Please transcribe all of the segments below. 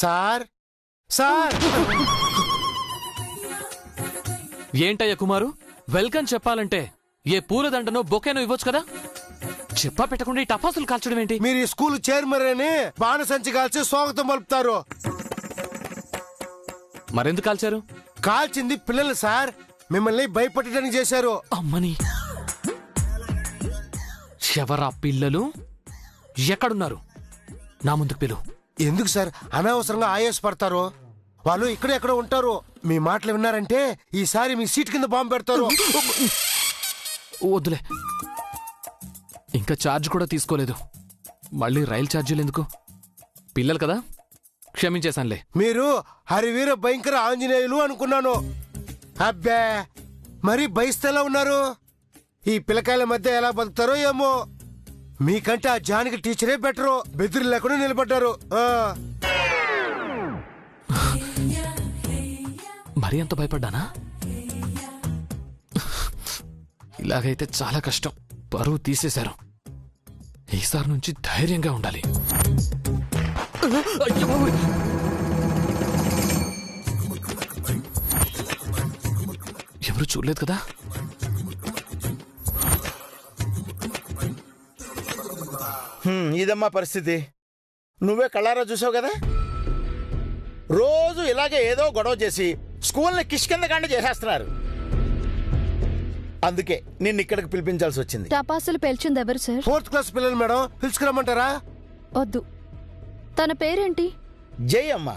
Sir sir ఏంటయ్య కుమారు, welcome చెప్పాలంటే ఏ పూలదండనో బొకేనో ఇవ్వచ్చు కదా. చెప్పా పెట్టకుండా ఈ టపాసులు కాల్చడం ఏంటి? మీరు ఈ స్కూల్ చైర్మన్ అని బాణసంచి కాల్చి స్వాగతం పలుపుతారు. మరెందుకు కాల్చారు? కాల్చింది పిల్లలు సార్, మిమ్మల్ని భయపెట్టడానికి చేశారు. అమ్మని, ఎవరా పిల్లలు? ఎక్కడున్నారు? నా ముందుకు పిలు. ఎందుకు సార్ అనవసరంగా ఆయాస పడతారు? వాళ్ళు ఇక్కడ ఎక్కడ ఉంటారు. మీ మాటలు విన్నారంటే ఈసారి మీ సీట్ కింద బాంబు పెడతారు. వద్దులే, ఇంకా ఛార్జ్ కూడా తీసుకోలేదు. మళ్ళీ రైలు ఛార్జీలు ఎందుకు? పిల్లలు కదా, క్షమించేశానులే. మీరు హరివీర భయంకర ఆంజనేయులు అనుకున్నాను. అబ్బే, మరి భయస్థలా ఉన్నారు. ఈ పిల్లకాయల మధ్య ఎలా బతుకుతారో ఏమో. మీకంటే ఆ జానకి టీచరే బెటరు. బెదిరి లేకుండా నిలబడ్డారు. మరీ అంత భయపడ్డానా? ఇలాగైతే చాలా కష్టం. పరువు తీసేశారు. ఈసారి నుంచి ధైర్యంగా ఉండాలి. ఎవరు చూడలేదు కదా? ఇదమ్మా పరిస్థితి. నువ్వే కళ్ళారా చూసావు కదా. రోజు ఇలాగే ఏదో గొడవ చేసి స్కూల్ని కిష్కిందకాండ చేసేస్తున్నారు. అందుకే నిన్ను ఇక్కడికి పిలిపించాల్సి వచ్చింది. టపాసులు పేల్చింది ఎవరు సార్? 4th క్లాస్ పిల్లలు మేడం, పిలుచుకురమ్మంటారా? వద్దు. తన పేరేంటి? జై అమ్మా.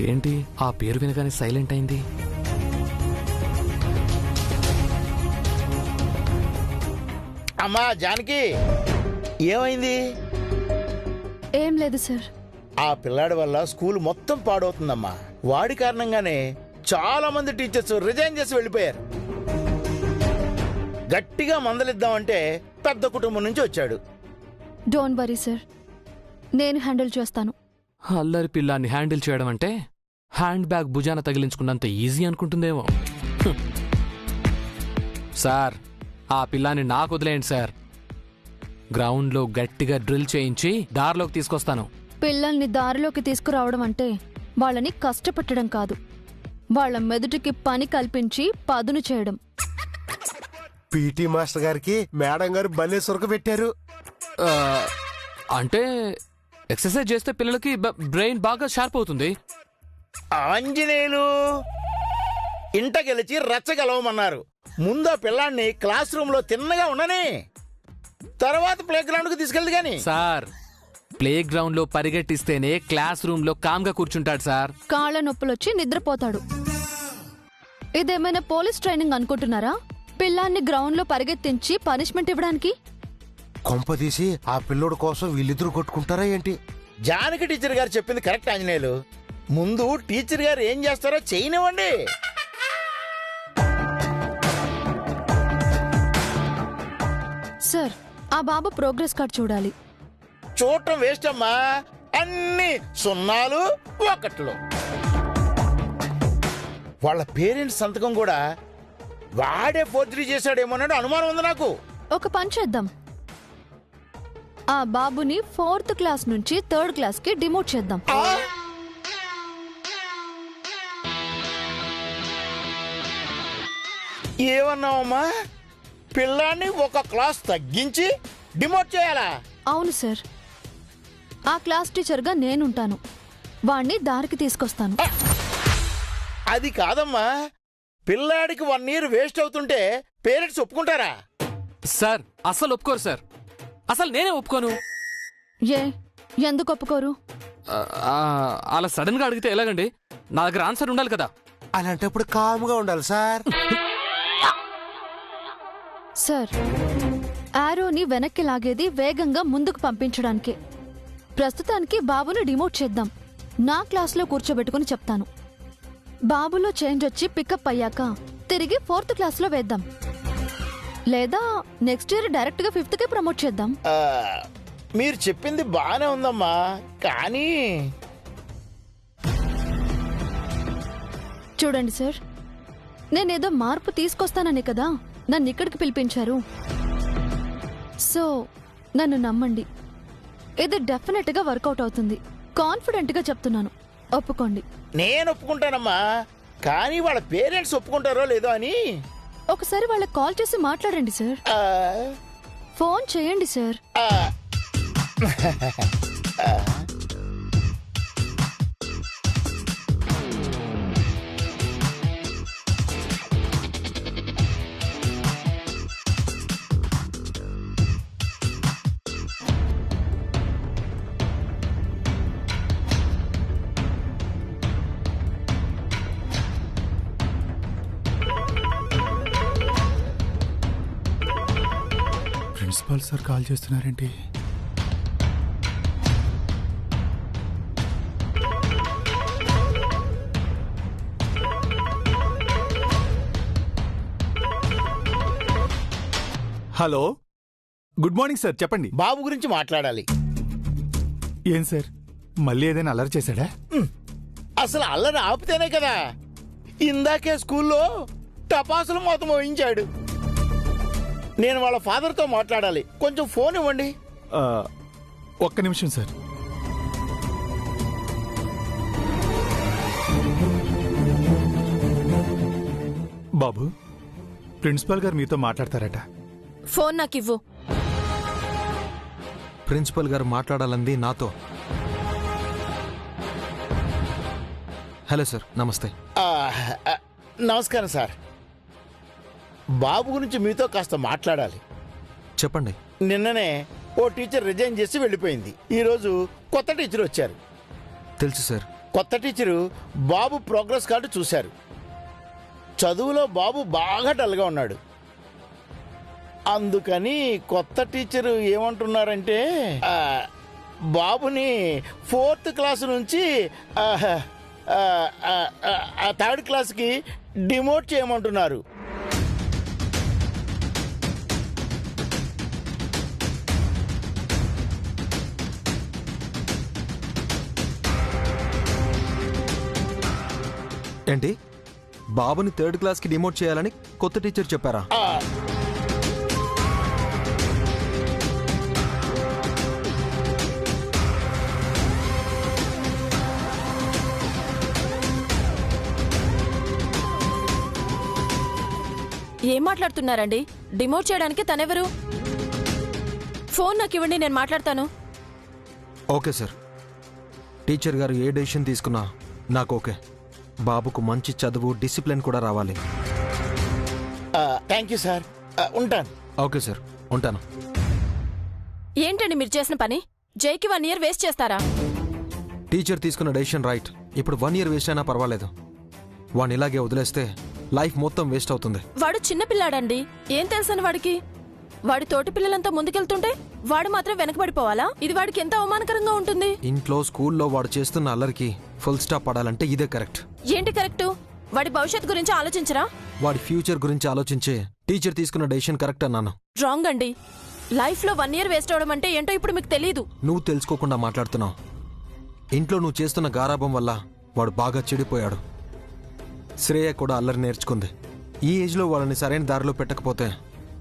ఏంటి ఆ పేరు వినగానే సైలెంట్ అయింది? అమ్మా జానకి, ఏమైంది? ఏం లేదు సార్. ఆ పిల్లాడి వల్ల స్కూల్ మొత్తం పాడవుతుందమ్మా. వాడి కారణంగానే చాలా మంది టీచర్స్ రిజైన్ చేసి వెళ్ళిపోయారు. గట్టిగా మందలిద్దామంటే పెద్ద కుటుంబం నుంచి వచ్చాడు. డోంట్ వరీ సార్, నేను హ్యాండిల్ చేస్తాను. అల్లరి పిల్లాన్ని హ్యాండిల్ చేయడం అంటే హ్యాండ్ బ్యాగ్ భుజాన తగిలించుకున్నంత ఈజీ అనుకుంటుందేమో. సార్, ఆ పిల్లాన్ని నాకు వదిలేయండి సార్. గ్రౌండ్లో గట్టిగా డ్రిల్ చేయించి దారిలోకి తీసుకొస్తాను. పిల్లల్ని దారిలోకి తీసుకురావడం అంటే వాళ్ళని కష్టపెట్టడం కాదు, వాళ్ళ మెదటికి పని కల్పించి పదును చేయడం. పీటీ మాస్టర్ గారికి మేడం గారు భలే సొరక పెట్టారు. అంటే ఎక్సర్సైజ్ చేస్తే పిల్లలకి బ్రెయిన్ బాగా షార్ప్ అవుతుంది. ఆంజనేయులు ఇంట గెలిచి రచ్చగలవమన్నారు. ముందు ఆ పిల్లాన్ని క్లాస్ రూమ్ లో తిన్నగా ఉండని, తర్వాత ప్లే గ్రౌండ్ కు తీసుకెళ్దు గాని. సార్, ప్లే గ్రౌండ్ లో పరిగెట్టిస్తేనే క్లాస్ రూమ్ లో కామ్గా కూర్చుంటాడు సార్. కాళ్ళ నొప్పులొచ్చి నిద్రపోతాడు. ఇదేమైనా పోలీస్ ట్రైనింగ్ అనుకుంటున్నారా? పిల్లాన్ని గ్రౌండ్ లో పరిగెత్తించి పనిష్మెంట్ ఇవ్వడానికి? కొంపదీసి ఆ పిల్లోడు కోసం వీళ్ళిద్దరు కొట్టుకుంటారా ఏంటి? జానకి టీచర్ గారు చెప్పింది కరెక్ట్ ఆంజనేయులు. ముందు టీచర్ గారు ఏం చేస్తారో చేయనివ్వండి. సార్, ఆ బాబు ప్రోగ్రెస్ కార్డ్ చూడాలి. చూడటం వేస్ట్ అమ్మా, అన్ని సున్నాలు ఒకట్లు. వాళ్ళ పేరెంట్స్ సంతకం కూడా వాడే ఫోర్జరీ చేశాడేమోనని అనుమానం ఉంది నాకు. ఒక పని చేద్దాం, ఆ బాబుని 4th క్లాస్ నుంచి 3rd క్లాస్ కి డిమోట్ చేద్దాం. ఏమన్నావమ్మా? పిల్లాన్ని ఒక క్లాస్ తగ్గించి డిమోట్ చేయాలా? అవును సార్, ఆ క్లాస్ టీచర్గా నేనుంటాను. వాణ్ణి దారికి తీసుకొస్తాను. అది కాదమ్మా, పిల్లాడికి 1 year వేస్ట్ అవుతుంటే పేరెంట్స్ ఒప్పుకుంటారా? సార్, అసలు ఒప్పుకోరు సార్. అసలు నేనే ఒప్పుకోను. ఎందుకు ఒప్పుకోరు? అలా సడన్ గా అడిగితే ఎలాగండి? నా దగ్గర ఆన్సర్ ఉండాలి కదా. అలాంటప్పుడు కామ్గా ఉండాలి సార్. సార్, ఆరోని వెనక్కి లాగేది వేగంగా ముందుకు పంపించడానికి. ప్రస్తుతానికి బాబుని డిమోట్ చేద్దాం. నా క్లాస్లో కూర్చోబెట్టుకుని చెప్తాను. బాబులో చేంజ్ వచ్చి పికప్ అయ్యాక తిరిగి 4th క్లాస్లో వేద్దాం. లేదా నెక్స్ట్ ఇయర్ డైరెక్ట్ గా 5th కి ప్రమోట్ చేద్దాం. మీరు చెప్పింది బానే ఉందమ్మా, కానీ చూడండి సార్, నేనేదో మార్పు తీసుకొస్తానని కదా నన్ను ఇక్కడికి పిలిపించారు. సో నన్ను నమ్మండి, ఇది డెఫినెట్ గా వర్కౌట్ అవుతుంది. కాన్ఫిడెంట్ గా చెప్తున్నాను, ఒప్పుకోండి. నేను ఒప్పుకుంటానమ్మా, కానీ వాళ్ళ పేరెంట్స్ ఒప్పుకుంటారో లేదో అని. ఒకసారి వాళ్ళకి కాల్ చేసి మాట్లాడండి సార్. ఆ, ఫోన్ చేయండి సార్. ఆ, ప్రిన్సిపాల్ సార్ కాల్ చేస్తున్నారేంటి? హలో, గుడ్ మార్నింగ్ సార్, చెప్పండి. బాబు గురించి మాట్లాడాలి. ఏం సార్, మళ్ళీ ఏదైనా అల్లరి చేశాడా? అసలు అల్లరి ఆపితేనే కదా. ఇందాకే స్కూల్లో టపాసులు మొత్తం మోయించాడు. నేను వాళ్ళ ఫాదర్తో మాట్లాడాలి, కొంచెం ఫోన్ ఇవ్వండి. ఒక్క నిమిషం సార్. బాబు, ప్రిన్సిపాల్ గారు మీతో మాట్లాడతారట. ఫోన్ నాకివ్వు. ప్రిన్సిపల్ గారు మాట్లాడాలంది నాతో. హలో సార్, నమస్తే. ఆ, ఆ, నమస్కారం సార్. బాబు గురించి మీతో కాస్త మాట్లాడాలి. చెప్పండి. నిన్ననే ఓ టీచర్ రిజైన్ చేసి వెళ్ళిపోయింది. ఈరోజు కొత్త టీచర్ వచ్చారు. తెలుసు సార్. కొత్త టీచరు బాబు ప్రోగ్రెస్ కార్డు చూశారు. చదువులో బాబు బాగా డల్గా ఉన్నాడు. అందుకని కొత్త టీచరు ఏమంటున్నారంటే బాబుని 4th క్లాస్ నుంచి 3rd క్లాస్కి డిమోట్ చేయమంటున్నారు. ఏంటి, బాబుని 3rd క్లాస్కి డిమోట్ చేయాలని కొత్త టీచర్ చెప్పారా? ఏం మాట్లాడుతున్నారండి? డిమోట్ చేయడానికి తనెవరు? ఫోన్ నాకు ఇవ్వండి, నేను మాట్లాడతాను. Okay sir. టీచర్ గారు ఏ డెసిషన్ తీసుకున్నా నాకు ఓకే. బాబుకు మంచి చదువు, డిసిప్లిన్ కూడా రావాలి. థ్యాంక్ యూ సార్, ఉంటాను. ఓకే సార్, ఉంటాను. ఏంటండి మీరు చేసిన పని? జైకి 1 ఇయర్ వేస్ట్ చేస్తారా? టీచర్ తీసుకున్న డెసిషన్ రైట్. ఇప్పుడు 1 ఇయర్ వేస్ట్ అయినా పర్వాలేదు. వాడిని ఇలాగే వదిలేస్తే లైఫ్ మొత్తం వేస్ట్ అవుతుంది. వాడు చిన్న పిల్లాడండి, ఏం తెలుసని వాడికి? వాడి తోటి పిల్లలంతా ముందుకెళ్తుంటే వాడు మాత్రం వెనకబడిపోవాలా? ఇది వాడికి ఎంత అవమానకరంగా ఉంటుంది. ఇంట్లో, స్కూల్లో వాడు చేస్తున్న అల్లరికి ఫుల్ స్టాప్ పడాలంటే ఇదే కరెక్ట్. ఏంటి కరెక్ట్? వాడి భవిష్యత్తు గురించి ఆలోచించరా? వాడి ఫ్యూచర్ గురించి ఆలోచించే టీచర్ తీసుకున్న డెసిషన్ కరెక్ట్ అన్నాను. రాంగ్ అండి. లైఫ్ లో 1 ఇయర్ వేస్ట్ అవడం అంటే ఏంటో ఇప్పుడు మీకు తెలీదు. నువ్వు తెలుసుకోకుండా మాట్లాడుతున్నావు. ఇంట్లో నువ్వు చేస్తున్న గారాబం వల్ల వాడు బాగా చెడిపోయాడు. శ్రేయ కూడా అల్లరి నేర్చుకుంది. ఈ ఏజ్లో వాళ్ళని సరైన దారిలో పెట్టకపోతే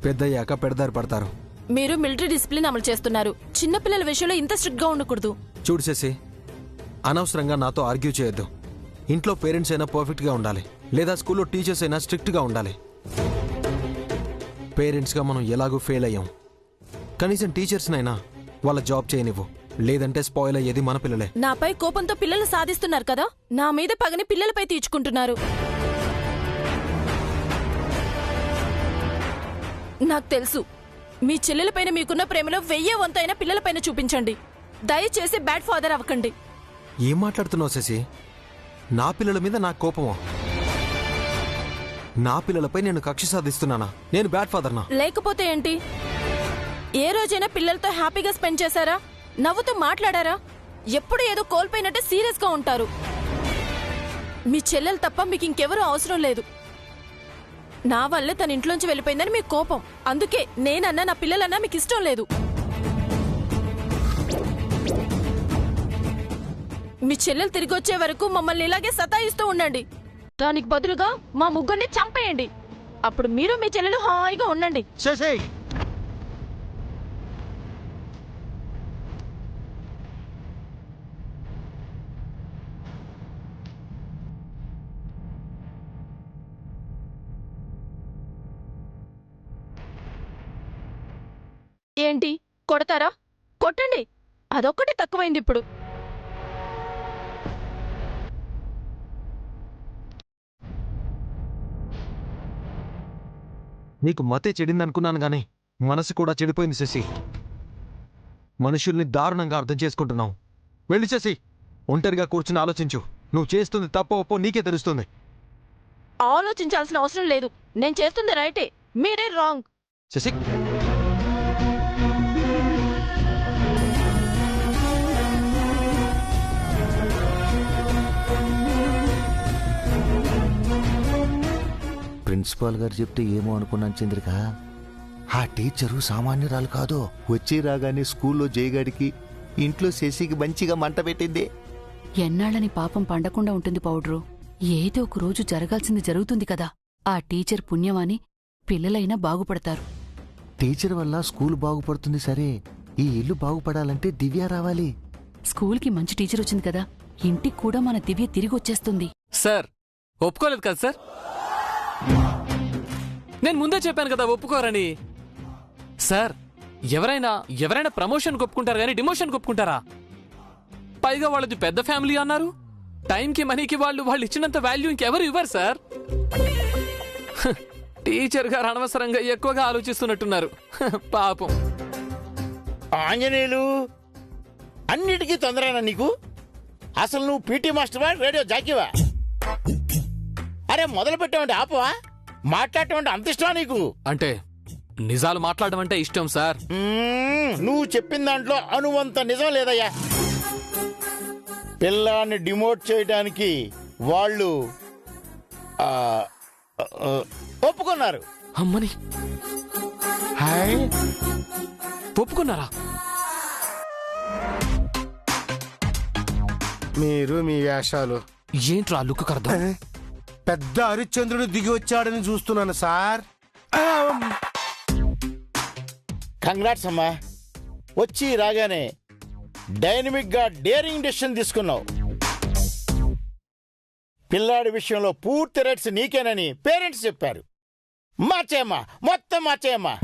పెద్దయ్యాక పెడదారి పడతారు. మీరు మిలిటరీ డిసిప్లిన్ అమలు చేస్తున్నారు. చిన్నపిల్లల విషయంలో ఇంత స్ట్రిక్ట్ గా ఉండకూడదు. చూడు శశి, అనవసరంగా నాతో ఆర్గ్యూ చేయొద్దు. ఇంట్లో పేరెంట్స్ అయినా పర్ఫెక్ట్ గా ఉండాలి, లేదా స్కూల్లో టీచర్స్ అయినా స్ట్రిక్ట్ గా ఉండాలి. పేరెంట్స్ గా మనం ఎలాగూ ఫెయిల్ అయ్యాం. కనీసం టీచర్స్నైనా వాళ్ళ జాబ్ చేయనివ్వు, లేదంటే స్పాయిల్ అయ్యేది మన పిల్లలే. నాపై కోపంతో పిల్లలు సాధిస్తున్నారు కదా, నా మీద పగని పిల్లలపై తీర్చుకుంటున్నారు. నాకు తెలుసు, మీ చెల్లెలపైన మీకున్న ప్రేమలో 1000 వంతైన పిల్లలపైన చూపించండి. దయచేసి బ్యాడ్ ఫాదర్ అవ్వకండి. ఏం మాట్లాడుతున్నావు శశి? నా పిల్లల మీద నాకు కోపమా? నా పిల్లలపై నేను కక్ష సాధిస్తున్నానా? నేను బ్యాడ్ ఫాదర్నా? లేకపోతే ఏంటి? ఏ రోజైనా పిల్లలతో హ్యాపీగా స్పెండ్ చేశారా? నవ్వుతూ మాట్లాడారా? ఎప్పుడు ఏదో కోల్పోయినట్టే సీరియస్ గా ఉంటారు. మీ చెల్లెలు తప్ప మీకు ఇంకెవరూ అవసరం లేదు. నా వల్లే తన ఇంట్లోంచి వెళ్ళిపోయిందని మీకు కోపం. అందుకే నేనన్నా నా పిల్లలన్నా మీకు ఇష్టం లేదు. మీ చెల్లెలు తిరిగి వచ్చే వరకు మమ్మల్ని ఇలాగే సతాయిస్తూ ఉండండి. దానికి బదులుగా మా ముగ్గురిని చంపేయండి. అప్పుడు మీరు మీ చెల్లెలు హాయిగా ఉండండి. శశి ఏంటి కొడతారా? కొట్టండి. అదొక్కటి తక్కువైంది ఇప్పుడు. నీకు మతే చెడిందనుకున్నాను గానీ మనసు కూడా చెడిపోయింది శశి. మనుషుల్ని దారుణంగా అర్థం చేసుకుంటున్నావు. వెళ్ళి శశి, ఒంటరిగా కూర్చుని ఆలోచించు. నువ్వు చేస్తుంది తప్పో ఒప్పో నీకే తెలుస్తుంది. ఆలోచించాల్సిన అవసరం లేదు. నేను చేస్తుంది రైటే, మీరే రాంగ్. శశి, ప్రిన్సిపాల్ గారు చెప్తే ఏమో అనుకున్నాను చంద్రిక. ఆ టీచరు సామాన్యురాలు కాదు. వచ్చి రాగానే స్కూల్లో జయగాడికి, ఇంట్లో శశికి మంచిగా మంట పెట్టింది. ఎన్నాళ్ళని పాపం పండకుండా ఉంటుంది పౌడ్రు. ఏదో ఒక రోజు జరగాల్సింది జరుగుతుంది కదా. ఆ టీచర్ పుణ్యమాని పిల్లలైనా బాగుపడతారు. టీచర్ వల్ల స్కూల్ బాగుపడుతుంది సరే, ఈ ఇల్లు బాగుపడాలంటే దివ్య రావాలి. స్కూల్కి మంచి టీచర్ వచ్చింది కదా, ఇంటికి కూడా మన దివ్య తిరిగొచ్చేస్తుంది. సార్ ఒప్పుకోలేదు కదా సార్? నేను ముందే చెప్పాను కదా ఒప్పుకోరని. సార్ ఎవరైనా ప్రమోషన్ ఒప్పుకుంటారు కానీ డిమోషన్ ఒప్పుకుంటారా? పైగా వాళ్ళది పెద్ద ఫ్యామిలీ అన్నారు. టైంకి మనీకి వాళ్ళు ఇచ్చినంత వాల్యూ ఇంకెవరు ఇవ్వరు సార్. టీచర్ గారు అనవసరంగా ఎక్కువగా ఆలోచిస్తున్నట్టున్నారు. పాపం. ఆంజనేయులు, అన్నిటికీ తొందరనా నీకు? అసలు నువ్వు పీటీ మాస్టర్వా, రేడియో జాకీవా? అరే మొదలు పెట్టామంటే ఆపవా? మాట్లాడటం అంత ఇష్టమా నీకు? అంటే నిజాలు మాట్లాడడం అంటే ఇష్టం సార్. నువ్వు చెప్పిన దాంట్లో అనువంత నిజం లేదయ్యా. పిల్లాన్ని డిమోట్ చేయడానికి వాళ్ళు ఒప్పుకున్నారు. అమ్మని ఒప్పుకున్నారా? మీరు మీ వేషాలు ఏంట్రా లుక్ అర్థం? పెద్ద హరిశ్చంద్రుడు దిగి వచ్చాడని చూస్తున్నాను సార్. కంగ్రాట్స్ అమ్మా. వచ్చి రాగానే డైనమిక్ గా డేరింగ్ డెసిషన్ తీసుకున్నావు. పిల్లాడి విషయంలో పూర్తి రైట్స్ నీకేనని పేరెంట్స్ చెప్పారు. మార్చేయమ్మా, మొత్తం మార్చేయమ్మా.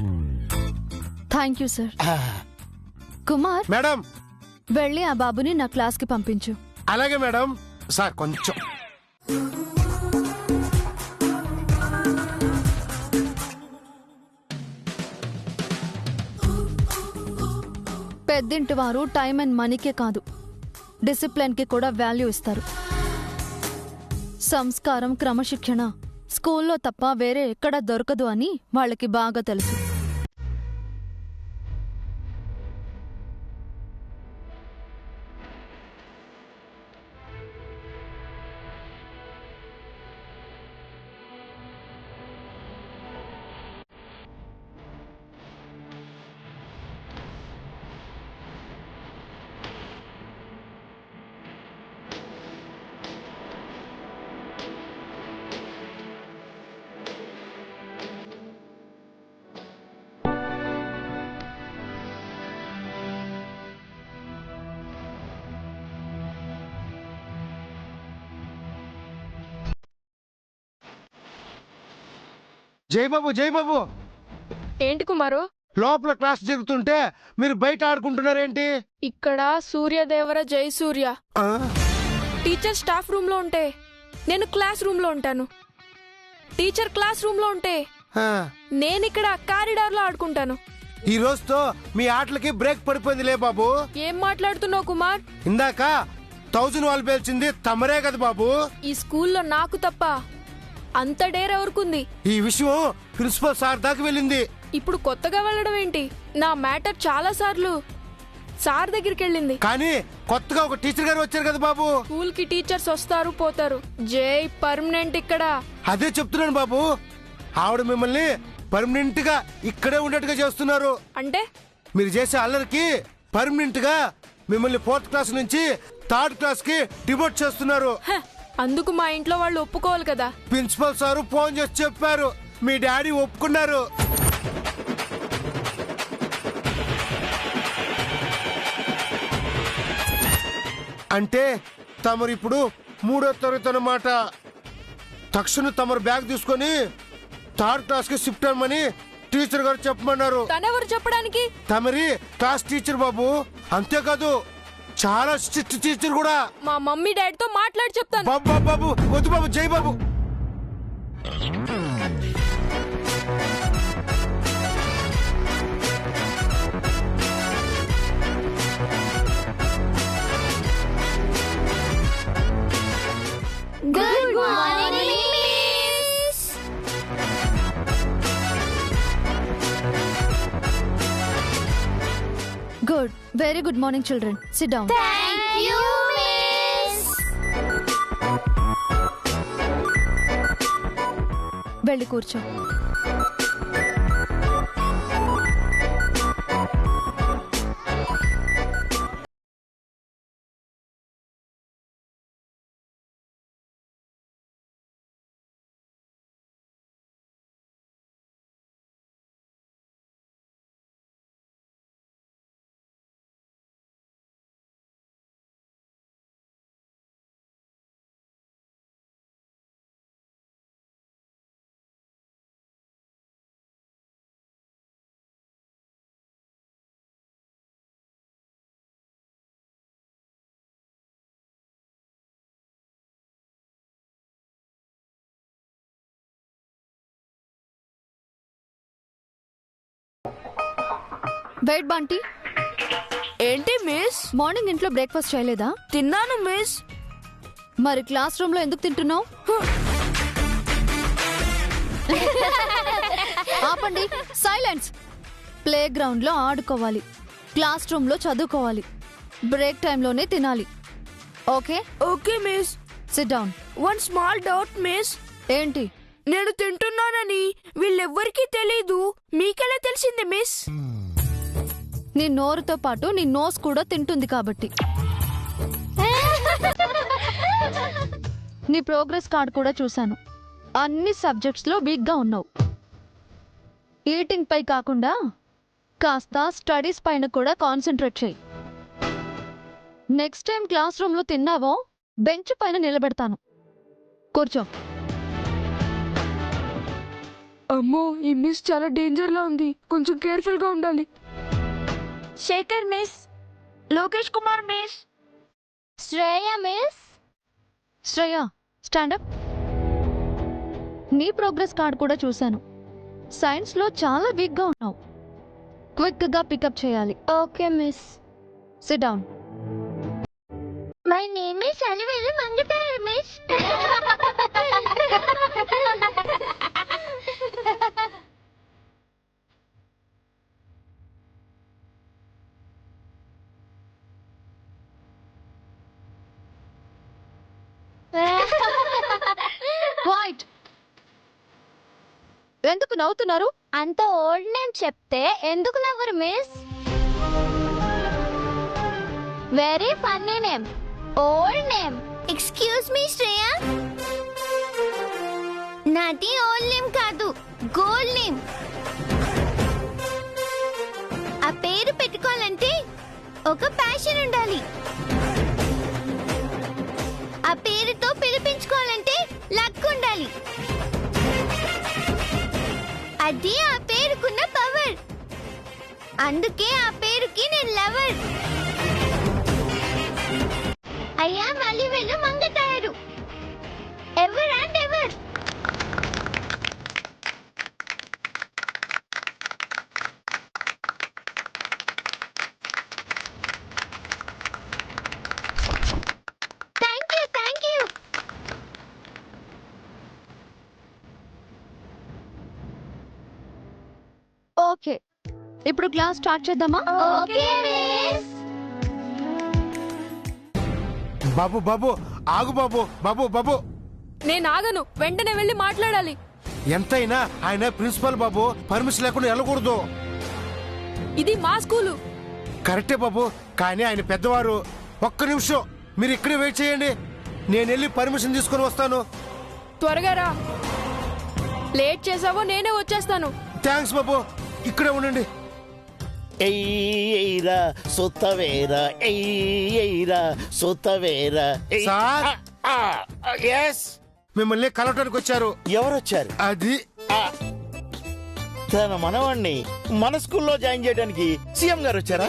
Thank you sir. Kumar, madam వెళ్ళి ఆ బాబుని నా క్లాస్కి పంపించు. అలాగే మేడం. సార్ కొంచెం పెద్దింటి వారు టైం అండ్ మనీకే కాదు, డిసిప్లిన్కి కూడా వాల్యూ ఇస్తారు. సంస్కారం, క్రమశిక్షణ స్కూల్లో తప్ప వేరే ఎక్కడా దొరకదు అని వాళ్ళకి బాగా తెలుసు. జయబాబు, జయబాబు, ఏంటి కుమారు? లోపల క్లాస్ జరుగుతుంటే మీరు బయట ఆడుకుంటున్నారేంటి? ఇక్కడ Suryadevara Jayasurya. Teacher staff room లో ఉంటే నేను క్లాస్ రూమ్ లో ఉంటాను. టీచర్ క్లాస్ రూమ్ లో ఉంటే నేను ఇక్కడ కారిడార్ లో ఆడుకుంటాను. ఈ రోజుతో మీ ఆటలకి బ్రేక్ పడిపోయిందిలే బాబు. ఏం మాట్లాడుతున్నావు కుమార్? ఇందాక 1000 వాళ్ళు పేల్చింది తమరే కదా బాబు. ఈ స్కూల్లో నాకు తప్ప అంత డేర్ ఎవరుకుంది? ఈ విషయం ప్రిన్సిపల్ సార్ దాకా వెళ్ళింది. ఇప్పుడు కొత్తగా వెళ్ళడం ఏంటి? నా మ్యాటర్ చాలా సార్లు సార్ దగ్గరికి వెళ్ళింది. కానీ కొత్తగా ఒక టీచర్ గారు వచ్చారు కదా బాబు. స్కూల్ కి టీచర్స్ వస్తారు పోతారు, జై పర్మనెంట్ ఇక్కడ. అదే చెప్తున్నాను బాబు, ఆవిడ మిమ్మల్ని పర్మనెంట్ గా ఇక్కడే ఉండేట్టుగా చేస్తున్నారు. అంటే మీరు చేసే అల్లరికి పర్మనెంట్ గా మిమ్మల్ని 4th క్లాస్ నుంచి 3rd క్లాస్ కి డిమోట్ చేస్తున్నారు. అందుకు మా ఇంట్లో వాళ్ళు ఒప్పుకోవాలి కదా. ప్రిన్సిపల్ సారు ఫోన్ చేసి చెప్పారు, మీ డాడీ ఒప్పుకున్నారు. అంటే తమరు ఇప్పుడు 3వ తరగతి అన్నమాట. తక్షణం తమరు బ్యాగ్ తీసుకొని 3rd క్లాస్ కి షిఫ్ట్ అవ్వమని టీచర్ గారు చెప్పమన్నారు. తనెవరు చెప్పడానికి? తమరి క్లాస్ టీచర్ బాబు. అంతేకాదు చాలా స్ట్రిక్ట్ టీచర్ కూడా. మా మమ్మీ డాడీతో మాట్లాడి చెప్తాను. బాబు బాబు బాబు వద్దు బాబు, జై బాబు. Good morning miss. Good, very good morning children. Sit down. Thank you miss. వెళ్ళి కూర్చో. వెయిట్ బంటి. ఏంటి మిస్? మార్నింగ్ ఇంట్లో బ్రేక్ఫాస్ట్ చేయలేదా? తిన్నాను మిస్. మరి క్లాస్ రూమ్ లో ఎందుకు తింటున్నావు? ఆపండి, సైలెన్స్. ప్లే గ్రౌండ్ లో ఆడుకోవాలి, క్లాస్ రూమ్ లో చదువుకోవాలి, బ్రేక్ టైంలోనే తినాలి. Okay? Okay miss. Sit down. One small doubt miss. ఏంటి? నేను తింటున్నానని వీళ్ళెవ్వరికీ తెలీదు, మీకెలా తెలిసింది మిస్? నీ నోరుతో పాటు నీ నోస్ కూడా తింటుంది కాబట్టి. నీ ప్రోగ్రెస్ కార్డ్ కూడా చూశాను. అన్ని సబ్జెక్ట్స్ లో వీక్ గా ఉన్నావు. ఈటింగ్ పై కాకుండా కాస్త స్టడీస్ పైన కూడా కాన్సన్ట్రేట్ చేయి. నెక్స్ట్ టైం క్లాస్ రూమ్ లో తిన్నావో బెంచ్ పైన నిలబెడతాను. కూర్చో. అమ్మో, ఈ మిస్ చాలా డేంజర్ లా ఉంది, కొంచెం కేర్ఫుల్ గా ఉండాలి. Shekhar miss. Lokesh Kumar miss. Shreya miss. Shreya, stand up. నీ ప్రోగ్రెస్ కార్డ్ కూడా చూశాను. సైన్స్ లో చాలా వీక్ గా ఉన్నావు. క్విక్ గా పికప్ చేయాలి. Okay miss. Sit down. My name is Alivelu Mangatharu miss. Quiet. ఎందుకు నవ్వుతున్నారు? అంత ఓల్డ్ నేమ్ చెప్తే ఎందుకు నవ్వరు miss? Very funny name, old name. Excuse me Shreya, నాది ఓల్డ్ నేమ్ కాదు, గోల్డ్ నేమ్. ఆ పేరు పెట్టుకోవాలంటే ఒక ప్యాషన్ ఉండాలి. ఆ పేరుతో పిలిపించుకోవాలంటే లక్ ఉండాలి. అది ఆ పేరుకున్న పవర్. అందుకే ఆ పేరుకి నేను లవర్. అయ్యా మళ్ళీ వెళ్ళు మంగతారు. Ever and ever. ఇప్పుడు క్లాస్ స్టార్ట్ చేద్దామా? బాబు బాబు ఆగు బాబు బాబు బాబు. నేను ఆగను, వెంటనే వెళ్ళి మాట్లాడాలి. ఎంతైనా ఆయన ప్రిన్సిపల్ బాబు, పర్మిషన్ లేకుండా వెళ్ళకూడదు. ఇది మా స్కూలు. కరెక్టే బాబు, కానీ ఆయన పెద్దవారు. ఒక్క నిమిషం మీరు ఇక్కడే వెయిట్ చేయండి, నేను వెళ్ళి పర్మిషన్ తీసుకొని వస్తాను. త్వరగా రా, లేట్ చేసావో నేనే వచ్చేస్తాను. థ్యాంక్స్ బాబు, ఇక్కడే ఉండండి. ఎయ్యరా సుత్తవేరా, ఎయ్యరా సుత్తవేరా. సార్. ఎస్, మిమ్మల్ని కలవటానికి వచ్చారు. ఎవరొచ్చారు? అది తన మనవాణ్ణి మన స్కూల్లో జాయిన్ చేయడానికి సీఎం గారు వచ్చారా?